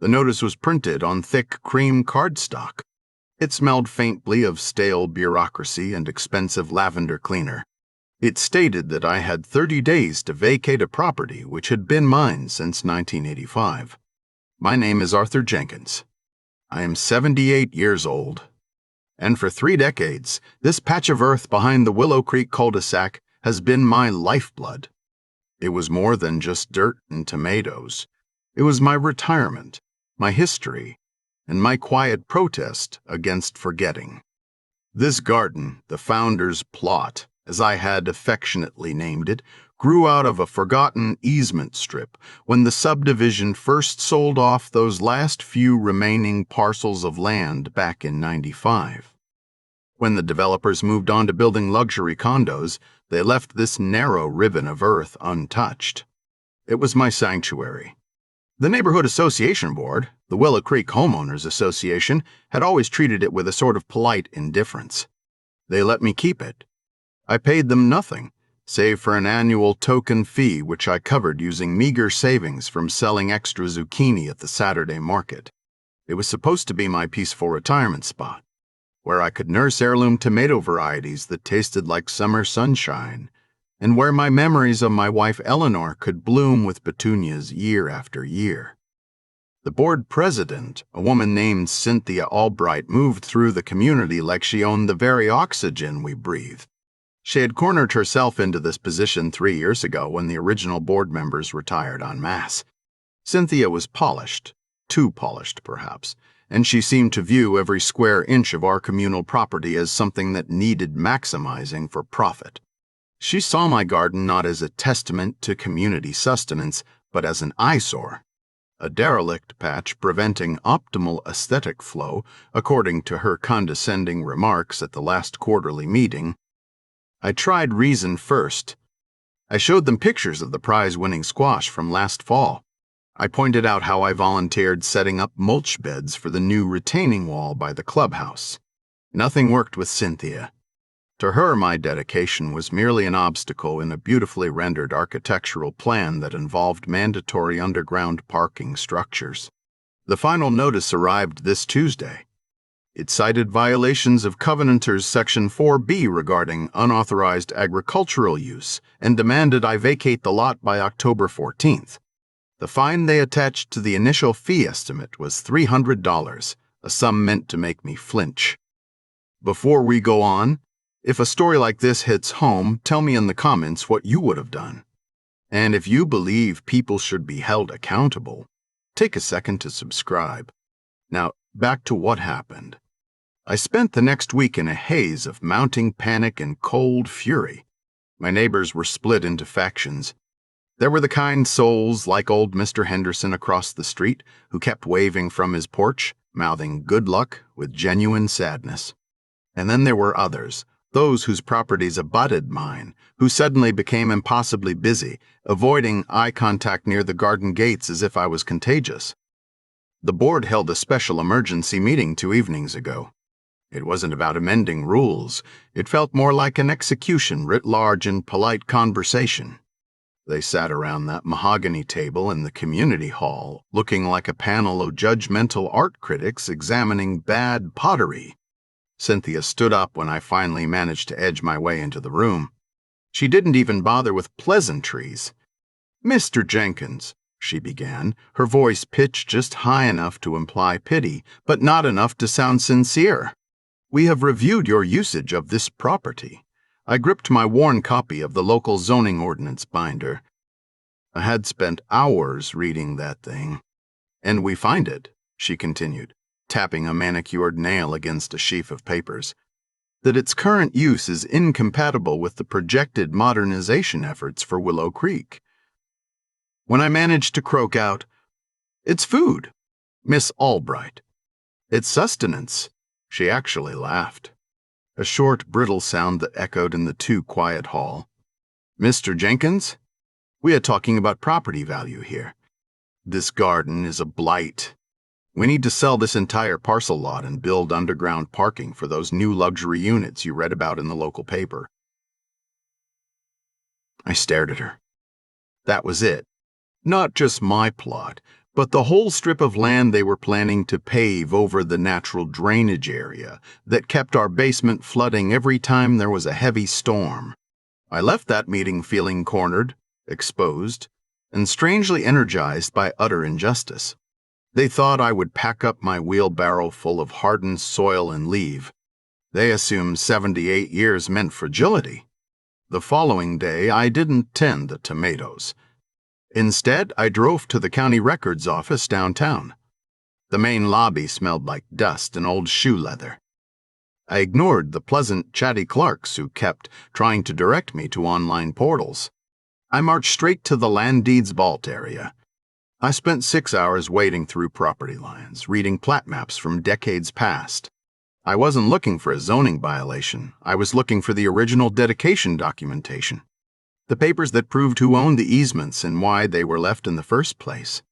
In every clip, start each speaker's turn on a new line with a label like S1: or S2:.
S1: The notice was printed on thick cream cardstock. It smelled faintly of stale bureaucracy and expensive lavender cleaner. It stated that I had 30 days to vacate a property which had been mine since 1985. My name is Arthur Jenkins. I am 78 years old. And for 3 decades, this patch of earth behind the Willow Creek cul-de-sac has been my lifeblood. It was more than just dirt and tomatoes. It was my retirement, my history, and my quiet protest against forgetting. This garden, the founder's plot, as I had affectionately named it, grew out of a forgotten easement strip when the subdivision first sold off those last few remaining parcels of land back in '95. When the developers moved on to building luxury condos, they left this narrow ribbon of earth untouched. It was my sanctuary. The Neighborhood Association Board, the Willow Creek Homeowners Association, had always treated it with a sort of polite indifference. They let me keep it. I paid them nothing, save for an annual token fee which I covered using meager savings from selling extra zucchini at the Saturday market. It was supposed to be my peaceful retirement spot, where I could nurse heirloom tomato varieties that tasted like summer sunshine, and where my memories of my wife Eleanor could bloom with petunias year after year. The board president, a woman named Cynthia Albright, moved through the community like she owned the very oxygen we breathed. She had cornered herself into this position 3 years ago when the original board members retired en masse. Cynthia was polished, too polished perhaps, and she seemed to view every square inch of our communal property as something that needed maximizing for profit. She saw my garden not as a testament to community sustenance, but as an eyesore, a derelict patch preventing optimal aesthetic flow, according to her condescending remarks at the last quarterly meeting. I tried reason first. I showed them pictures of the prize-winning squash from last fall. I pointed out how I volunteered setting up mulch beds for the new retaining wall by the clubhouse. Nothing worked with Cynthia. To her, my dedication was merely an obstacle in a beautifully rendered architectural plan that involved mandatory underground parking structures. The final notice arrived this Tuesday. It cited violations of Covenanters Section 4B regarding unauthorized agricultural use and demanded I vacate the lot by October 14th. The fine they attached to the initial fee estimate was $300, a sum meant to make me flinch. Before we go on, if a story like this hits home, tell me in the comments what you would have done. And if you believe people should be held accountable, take a second to subscribe. Now, back to what happened. I spent the next week in a haze of mounting panic and cold fury. My neighbors were split into factions. There were the kind souls like old Mr. Henderson across the street who kept waving from his porch, mouthing good luck with genuine sadness. And then there were others, those whose properties abutted mine, who suddenly became impossibly busy, avoiding eye contact near the garden gates as if I was contagious. The board held a special emergency meeting 2 evenings ago. It wasn't about amending rules. It felt more like an execution writ large in polite conversation. They sat around that mahogany table in the community hall, looking like a panel of judgmental art critics examining bad pottery. Cynthia stood up when I finally managed to edge my way into the room. She didn't even bother with pleasantries. "Mr. Jenkins," she began, her voice pitched just high enough to imply pity, but not enough to sound sincere. "We have reviewed your usage of this property." I gripped my worn copy of the local zoning ordinance binder. I had spent hours reading that thing. "And we find it," she continued, tapping a manicured nail against a sheaf of papers, "that its current use is incompatible with the projected modernization efforts for Willow Creek." When I managed to croak out, "It's food, Miss Albright. It's sustenance," she actually laughed. A short, brittle sound that echoed in the too quiet hall. "Mr. Jenkins, we are talking about property value here. This garden is a blight. We need to sell this entire parcel lot and build underground parking for those new luxury units you read about in the local paper." I stared at her. That was it. Not just my plot, but the whole strip of land they were planning to pave over the natural drainage area that kept our basement flooding every time there was a heavy storm. I left that meeting feeling cornered, exposed, and strangely energized by utter injustice. They thought I would pack up my wheelbarrow full of hardened soil and leave. They assumed 78 years meant fragility. The following day, I didn't tend the tomatoes. Instead, I drove to the county records office downtown. The main lobby smelled like dust and old shoe leather. I ignored the pleasant, chatty clerks who kept trying to direct me to online portals. I marched straight to the land deeds vault area. I spent 6 hours wading through property lines, reading plat maps from decades past. I wasn't looking for a zoning violation. I was looking for the original dedication documentation. The papers that proved who owned the easements and why they were left in the first place.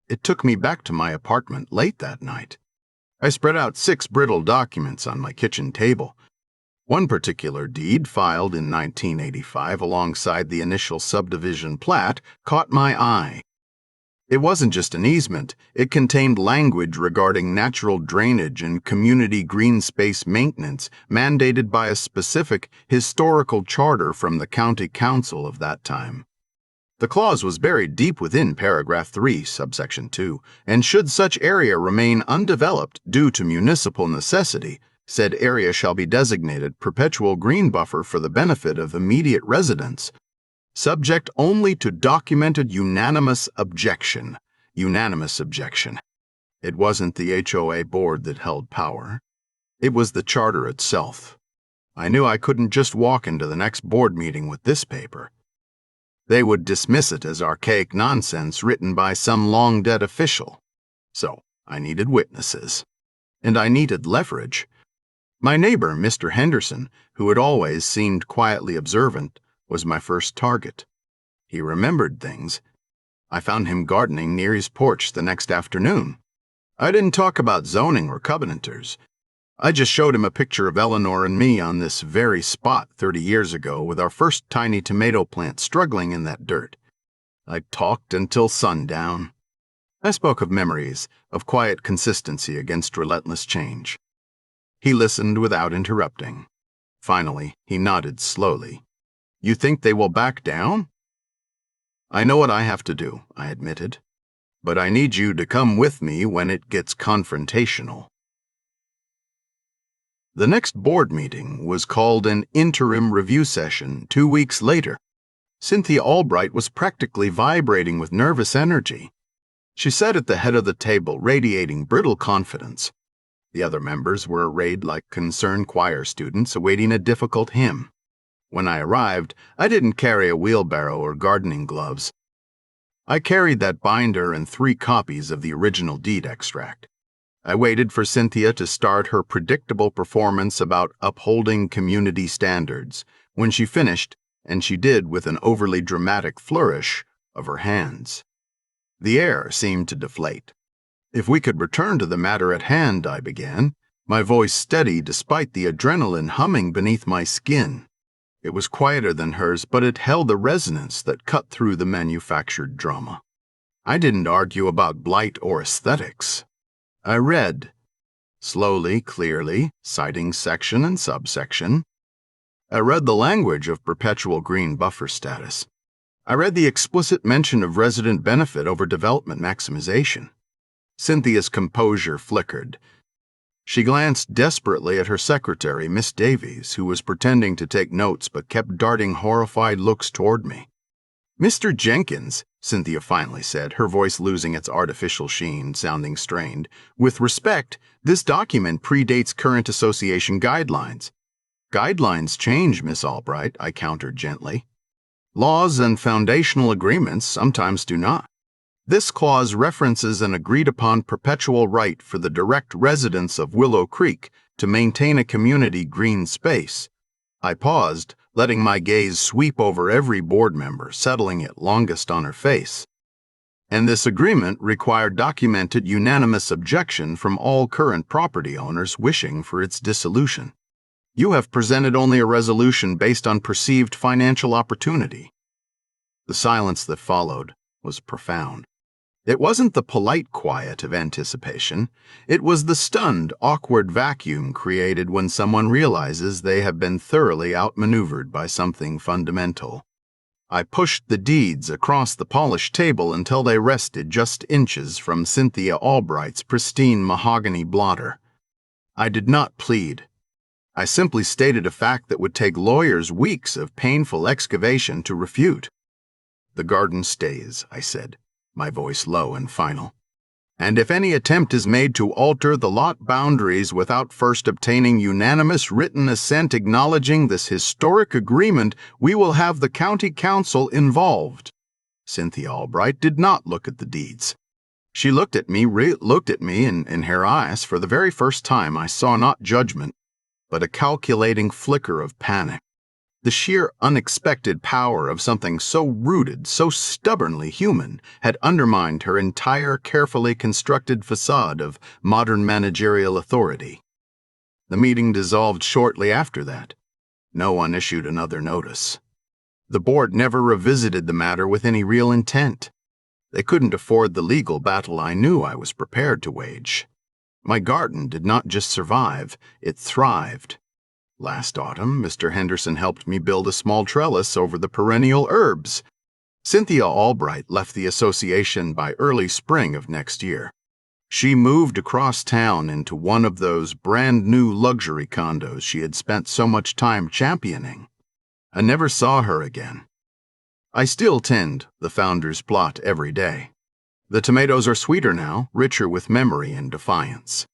S1: It took me back to my apartment late that night. I spread out 6 brittle documents on my kitchen table. One particular deed, filed in 1985 alongside the initial subdivision plat, caught my eye. It wasn't just an easement, it contained language regarding natural drainage and community green space maintenance mandated by a specific historical charter from the county council of that time. The clause was buried deep within paragraph 3, subsection 2, and should such area remain undeveloped due to municipal necessity, said area shall be designated perpetual green buffer for the benefit of immediate residents, subject only to documented unanimous objection. Unanimous objection. It wasn't the HOA board that held power. It was the charter itself. I knew I couldn't just walk into the next board meeting with this paper. They would dismiss it as archaic nonsense written by some long-dead official. So I needed witnesses. And I needed leverage. My neighbor, Mr. Henderson, who had always seemed quietly observant, was my first target. He remembered things. I found him gardening near his porch the next afternoon. I didn't talk about zoning or covenanters. I just showed him a picture of Eleanor and me on this very spot 30 years ago with our first tiny tomato plant struggling in that dirt. I talked until sundown. I spoke of memories, of quiet consistency against relentless change. He listened without interrupting. Finally, he nodded slowly. You think they will back down? I know what I have to do, I admitted. But I need you to come with me when it gets confrontational. The next board meeting was called an interim review session 2 weeks later. Cynthia Albright was practically vibrating with nervous energy. She sat at the head of the table, radiating brittle confidence. The other members were arrayed like concerned choir students awaiting a difficult hymn. When I arrived, I didn't carry a wheelbarrow or gardening gloves. I carried that binder and 3 copies of the original deed extract. I waited for Cynthia to start her predictable performance about upholding community standards, when she finished, and she did with an overly dramatic flourish of her hands. The air seemed to deflate. If we could return to the matter at hand, I began, my voice steady despite the adrenaline humming beneath my skin. It was quieter than hers, but it held a resonance that cut through the manufactured drama. I didn't argue about blight or aesthetics. I read, slowly, clearly, citing section and subsection. I read the language of perpetual green buffer status. I read the explicit mention of resident benefit over development maximization. Cynthia's composure flickered. She glanced desperately at her secretary, Miss Davies, who was pretending to take notes but kept darting horrified looks toward me. Mr. Jenkins, Cynthia finally said, her voice losing its artificial sheen, sounding strained, with respect, this document predates current association guidelines. Guidelines change, Miss Albright, I countered gently. Laws and foundational agreements sometimes do not. This clause references an agreed-upon perpetual right for the direct residents of Willow Creek to maintain a community green space. I paused, letting my gaze sweep over every board member, settling it longest on her face. And this agreement required documented unanimous objection from all current property owners wishing for its dissolution. You have presented only a resolution based on perceived financial opportunity. The silence that followed was profound. It wasn't the polite quiet of anticipation. It was the stunned, awkward vacuum created when someone realizes they have been thoroughly outmaneuvered by something fundamental. I pushed the deeds across the polished table until they rested just inches from Cynthia Albright's pristine mahogany blotter. I did not plead. I simply stated a fact that would take lawyers weeks of painful excavation to refute. "The garden stays," I said, my voice low and final. "And if any attempt is made to alter the lot boundaries without first obtaining unanimous written assent acknowledging this historic agreement, we will have the county council involved." Cynthia Albright did not look at the deeds. She looked at me, and in her eyes, for the very first time, I saw not judgment, but a calculating flicker of panic. The sheer unexpected power of something so rooted, so stubbornly human, had undermined her entire carefully constructed facade of modern managerial authority. The meeting dissolved shortly after that. No one issued another notice. The board never revisited the matter with any real intent. They couldn't afford the legal battle I knew I was prepared to wage. My garden did not just survive, it thrived. Last autumn, Mr. Henderson helped me build a small trellis over the perennial herbs. Cynthia Albright left the association by early spring of next year. She moved across town into one of those brand-new luxury condos she had spent so much time championing. I never saw her again. I still tend the founder's plot every day. The tomatoes are sweeter now, richer with memory and defiance.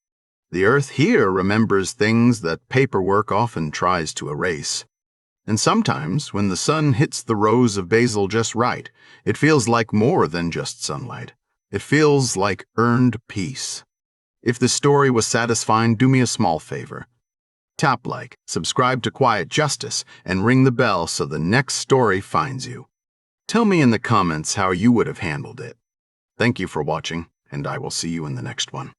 S1: The earth here remembers things that paperwork often tries to erase. And sometimes, when the sun hits the rows of basil just right, it feels like more than just sunlight. It feels like earned peace. If the story was satisfying, do me a small favor. Tap like, subscribe to Quiet Justice, and ring the bell so the next story finds you. Tell me in the comments how you would have handled it. Thank you for watching, and I will see you in the next one.